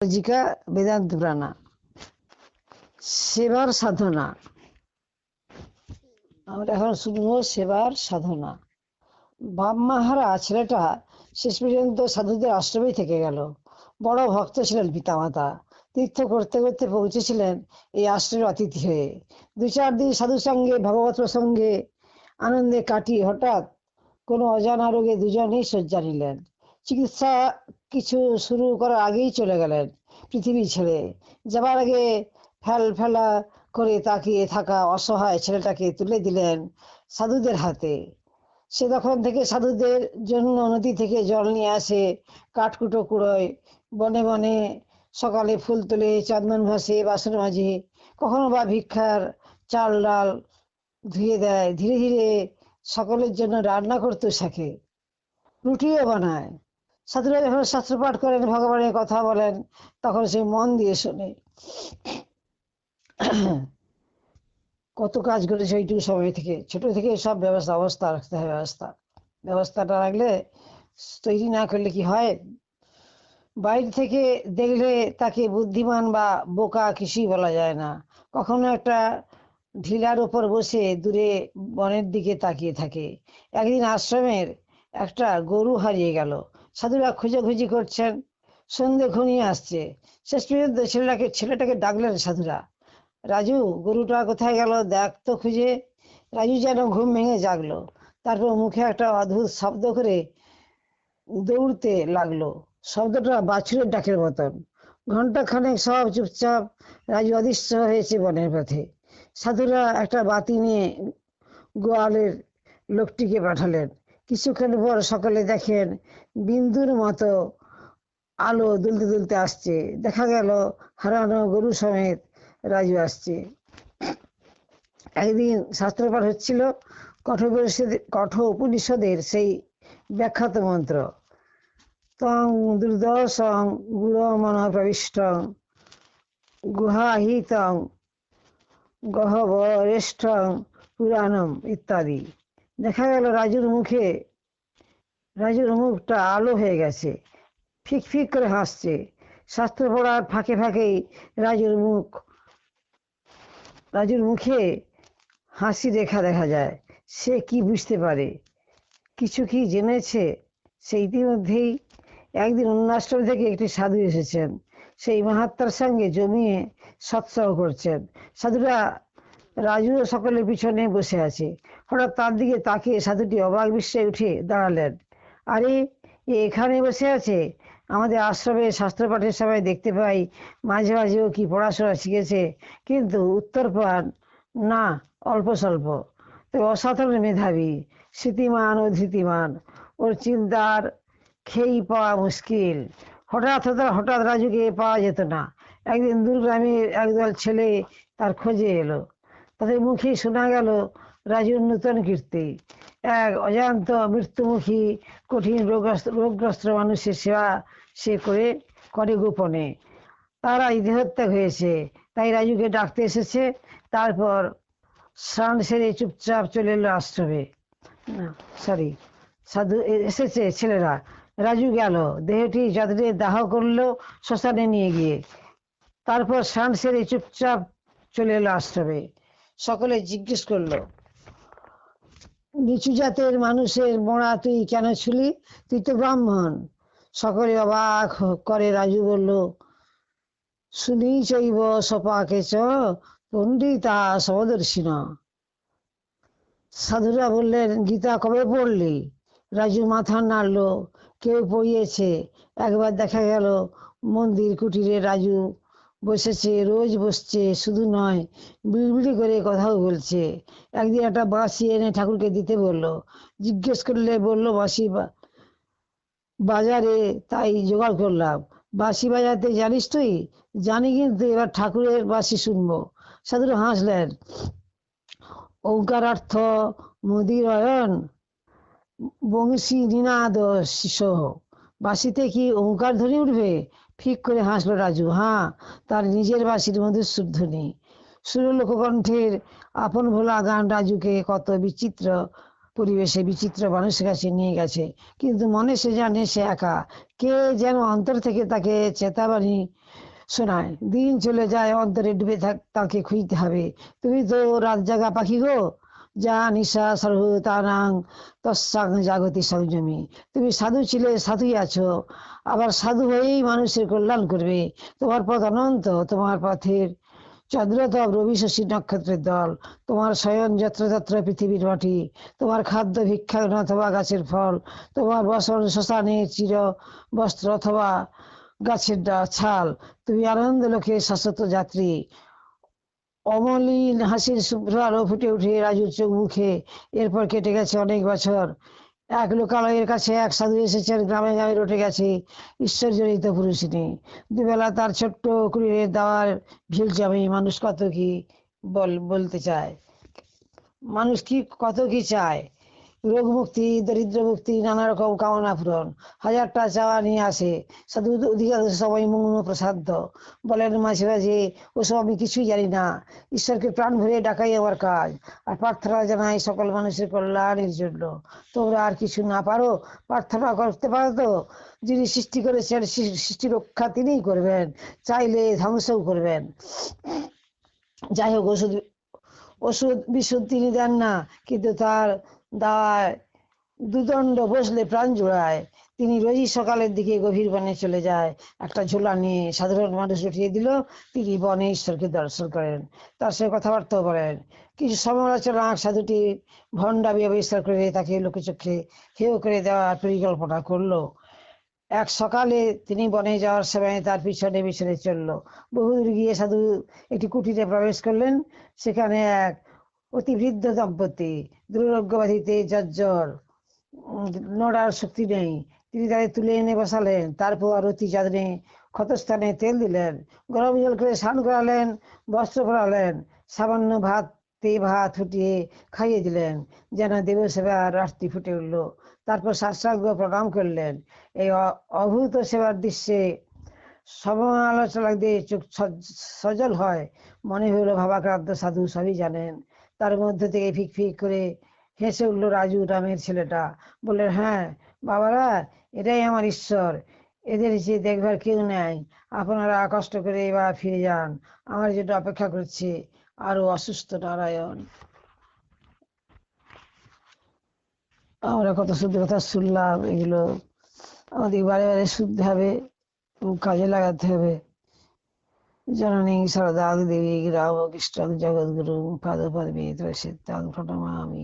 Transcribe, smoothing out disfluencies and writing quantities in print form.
লজিকা বেদান্ত প্রাণা সেবার সাধনা। আমরা এখন শুনবো সেবার সাধনা। বামমাহারা ছেলেটা শেষ পর্যন্ত সাধুদের আশ্রমেই থেকে গেল। বড় ভক্ত ছিলেন পিতামাতা। তীর্থ করতে করতে পৌঁছেছিলেন এই আশ্রমের অতিথি হয়ে। 2-4 দিন সাধুর সঙ্গে ভগবত প্রসঙ্গে আনন্দে কাটিয়ে হঠাৎ কোনো অজানা রোগে দুজনেই শয্যা নিলেন। চিকিৎসা কিছু শুরু করার আগেই চলে গেলেন পৃথিবী ছেড়ে। যাবার আগে ফেলা করে তাকিয়ে থাকা অসহায় ছেলেটাকে তুলে দিলেন সাধুদের হাতে। সে তখন থেকে সাধুদের জন্য নদী থেকে জল নিয়ে আসে, কাঠকুটো কুড়োয়, বনে বনে সকালে ফুল তোলে, চন্দন ঘষে, বাসন মাজে, কখনো বা ভিক্ষার চাল ডাল ধুয়ে দেয়। ধীরে ধীরে সকলের জন্য রান্না করতে শেখে, রুটিও বানায়। সাধুরা যখন শাস্ত্র পাঠ করেন, ভগবানের কথা বলেন, তখন সে মন দিয়ে শোনে। কত কাজ করেছে ওইটুকু সময় থেকে। ছোট থেকে সব অবস্থা রাখতে হয়। ব্যবস্থাটা রাখলে, তৈরি না করলে কি হয়? বাইরে থেকে দেখলে তাকে বুদ্ধিমান বা বোকা কিছুই বলা যায় না। কখনো একটা ঢিলার উপর বসে দূরে বনের দিকে তাকিয়ে থাকে। একদিন আশ্রমের একটা গরু হারিয়ে গেল। সাধুরা খোঁজাখুঁজি করছেন, সন্ধে ঘনিয়ে আসছে। শেষ পর্যন্ত ছেলেটাকে ডাকলেন সাধুরা। রাজু, গরুটা কোথায় গেল, দেখ তো খুঁজে। রাজু যেন ঘুম ভেঙে জাগলো। তারপর মুখে একটা অদ্ভুত শব্দ করে দৌড়তে লাগলো। শব্দটা বাছুরের ডাকের মতন। ঘন্টা খানেক সব চুপচাপ। রাজু অদৃশ্য হয়েছে বনের পথে। সাধুরা একটা বাতি নিয়ে গোয়ালের লোকটিকে পাঠালেন। কিছুক্ষণ পর সকালে দেখেন বিন্দুর মতো আলো দুলতে দুলতে আসছে। দেখা গেল হারানো গরু সমেত রাজু আসছে। একদিন শাস্ত্রপাঠ হচ্ছিল, কঠোপনিষদের সেই ব্যাখ্যাত মন্ত্র। তং দুর্দশং গুড়মন প্রবিষ্টং গুহাহিতং গহ্বরেষ্ঠং পুরাণম ইত্যাদি। দেখা গেল রাজুর মুখটা আলো হয়ে গেছে, ফিক ফিক করে হাসছে। শাস্ত্র পড়ার ফাঁকে ফাঁকেই রাজুর মুখে হাসি রেখা দেখা যায়। সে কি বুঝতে পারে, কিছু কি জেনেছে? সে ইতিমধ্যেই একদিন অন্যাশ্রম থেকে একটি সাধু এসেছেন। সেই মহাত্মার সঙ্গে জমিয়ে সৎসঙ্গ করছেন। সাধুরা রাজু ও সকলের পিছনে বসে আছে। হঠাৎ তার দিকে তাকিয়ে সাধুটি অবাক বিস্ময়ে উঠে দাঁড়ালেন। আরে, এখানে বসে আছে? আমাদের আশ্রমে শাস্ত্রপাঠের সময় দেখতে পাই মাঝে মাঝেও কি পড়াশোনা শিখেছে, কিন্তু উত্তর পান না, অল্প স্বল্প। তবে অসাধারণ মেধাবী, স্মৃতিমান ও ধৃতিমান। ওর চিন্তার খেই পাওয়া মুশকিল। হঠাৎ রাজুকে পাওয়া যেত না। একদিন দূরগ্রামের একদল ছেলে তার খোঁজে এলো। তাদের মুখে শোনা গেল রাজুর নূতন কীর্তি। এক অজান্ত মৃত্যুমুখী কঠিন রোগগ্রস্ত মানুষের সেবা সে করে গোপনে। তারা দেহত্যাগ হয়েছে, তাই রাজুকে ডাকতে এসেছে। তারপর স্নান সেরে চুপচাপ চলে এলো আশ্রমে। সাধু এসেছে ছেলেরা। রাজু গেল, দেহটি যত্নে দাহ করলো শ্মশানে নিয়ে গিয়ে। তারপর স্নান সেরে চুপচাপ চলে এলো আশ্রমে। সকলে জিজ্ঞেস করলো, নিচু জাতের মানুষের মোড়া তুই কেন ছুলি? তুই তো ব্রাহ্মণ। সকলে অবাক করে। রাজু বলল, শুনি চৈব সপাকে চ পণ্ডিতা সমদর্শিন। সাধুরা বললেন, গীতা কবে পড়লি? রাজু মাথা নাড়লো। কেউ পড়িয়েছে। একবার দেখা গেল মন্দির কুটিরে রাজু বসেছে, রোজ বসছে। শুধু নয়, বিড়বিড়ি করে কথাও বলছে। একদিন একটা বাঁশি এনে ঠাকুরকে দিতে বললো। জিজ্ঞেস করলে বললো, বাঁশি বাজারে, তাই জোগাড় করলাম। বাঁশি বাজাতে জানিস তুই? জানি, কিন্তু এবার ঠাকুরের বাঁশি শুনবো। সাধুরা হাসলেন। ওঙ্কারার্থ মুদিরয়ন বংশী নিনাদ শিশোহ। বাঁশিতে কি ওঙ্কার ধ্বনি উঠবে? ফিক করে হাসলো রাজু। হ্যাঁ, তার নিজের বাঁশির মধুর ধ্বনি। সুর লোককণ্ঠের আপন ভোলা গান রাজুকে কত বিচিত্র পরিবেশে বিচিত্র মানুষের কাছে নিয়ে গেছে, কিন্তু মনে সে জানে সে একা। কে যেন অন্তর থেকে তাকে চেতাবাণী শোনায়, দিন চলে যায়, অন্তরে ডুবে তাকে খুঁজতে হবে। তুমি তো রাত জাগা পাখি গো, যা নিশা সর্বতানাং তস্যাং জাগতি সংযমী। তুমি সাধু ছিলে, সাধুই আছো, আবার সাধু হয়েই মানুষের কল্যাণ করবে। তোমার পথ অনন্ত, তোমার পথের চন্দ্রতব রবি শশী নক্ষত্রের দল। তোমার শয়ন যত্রতত্র পৃথিবীর মাটি, তোমার খাদ্য ভিক্ষাগ্ন অথবা গাছের ফল, তোমার বসন শ্মশানের চির বস্ত্র অথবা গাছের ছাল। তুমি আনন্দ লোকে শাশ্বত যাত্রী। অমলিন হাসির শুভ্র আলো ফুটে উঠে রাজুর চোখ মুখে। এরপর কেটে গেছে অনেক বছর। এক লোকালয়ের কাছে এক সাধু এসেছেন, গ্রামে গ্রামে রটে গেছে ঈশ্বর জড়িত পুরুষিনী। দুবেলা তার ছোট্ট কুড়ির দেওয়ার ভিড় জমে। মানুষ কত কি বলতে চায়, মানুষ কি কত কি চায়, রোগ মুক্তি, দরিদ্র মুক্তি, নানা রকম কামনা পূরণ, হাজারটা চাওয়া নিয়ে আসে। সাধু অধিকাংশ সবাই মৌন প্রসাদ বলেন মাঝে মাঝে, ওসব আমি কিছুই জানি না, ঈশ্বরকে প্রাণ ভরে ডাকাই আমার কাজ, আর প্রার্থনা জানাই সকল মানুষের কল্যাণের জন্য। তোমরা আর কিছু না পারো, প্রার্থনা করতে পারো তো? যিনি সৃষ্টি করেছেন, সৃষ্টি রক্ষা তিনিই করবেন, চাইলে ধ্বংসও করবেন। যাই হোক, ওষুধ ওষুধ বিশুদ্ধ তিনি দেন না, কিন্তু তার দায় দুদণ্ড বসলে প্রাণ জোড়ায়। তিনি রোজই সকালের দিকে গভীর বনে চলে যায়, একটা ঝোলা নিয়ে। সাধারণ মানুষ উঠিয়ে দিল, তিনি বনে ঈশ্বরকে দর্শন করেন, তার সঙ্গে কথাবার্তাও বলেন। কিছু সমালোচনা সাধুটি ভণ্ডামি আবিষ্কার করে তাকে লোকচক্ষে হেয় করে দেওয়ার পরিকল্পনা করলো। এক সকালে তিনি বনে যাওয়ার সময় তার পিছনে পিছনে চললো। বহুদূর গিয়ে সাধু একটি কুটিরে প্রবেশ করলেন। সেখানে এক অতি বৃদ্ধ দম্পতি, দুরারোগ্য ব্যাধিতে জর্জর, নড়ার শক্তি নেই। তিনি তাদের তুলে এনে বসালেন, তারপর অতি যত্নে ক্ষতস্থানে তেল দিলেন, গরম জল করে স্নান করালেন, বস্ত্র পরালেন, সামান্য ভাত ফুটিয়ে খাইয়ে দিলেন, যেন দেব সেবার আরতি ফুটে উঠল। তারপর সাষ্টাঙ্গ প্রণাম করলেন। এই অভূত সেবার দৃশ্যে সমালোচকদের চোখ সজল হয়। মনে হলো ভাবাক্রান্ত সাধু সবই জানেন। তার মধ্যে থেকে ফিক ফিক করে হেসে উঠল রাজু, রামের ছেলেটা। বললেন, হ্যাঁ বাবারা, এটাই আমার ঈশ্বর, এদের যে দেখবার কেউ নেই। আপনারা কষ্ট করে এবার ফিরে যান, আমার জন্য অপেক্ষা করছে আরো অসুস্থ নারায়ণ। আমরা কত শুদ্ধ কথা শুনলাম, এগুলো আমাদের বারে বারে শুনতে হবে, কাজে লাগাতে হবে। জননী সারদা দেবী রামকৃষ্ণ জগদ্গুরু পাদপদ্মে সিদ্ধাং প্রণমামি।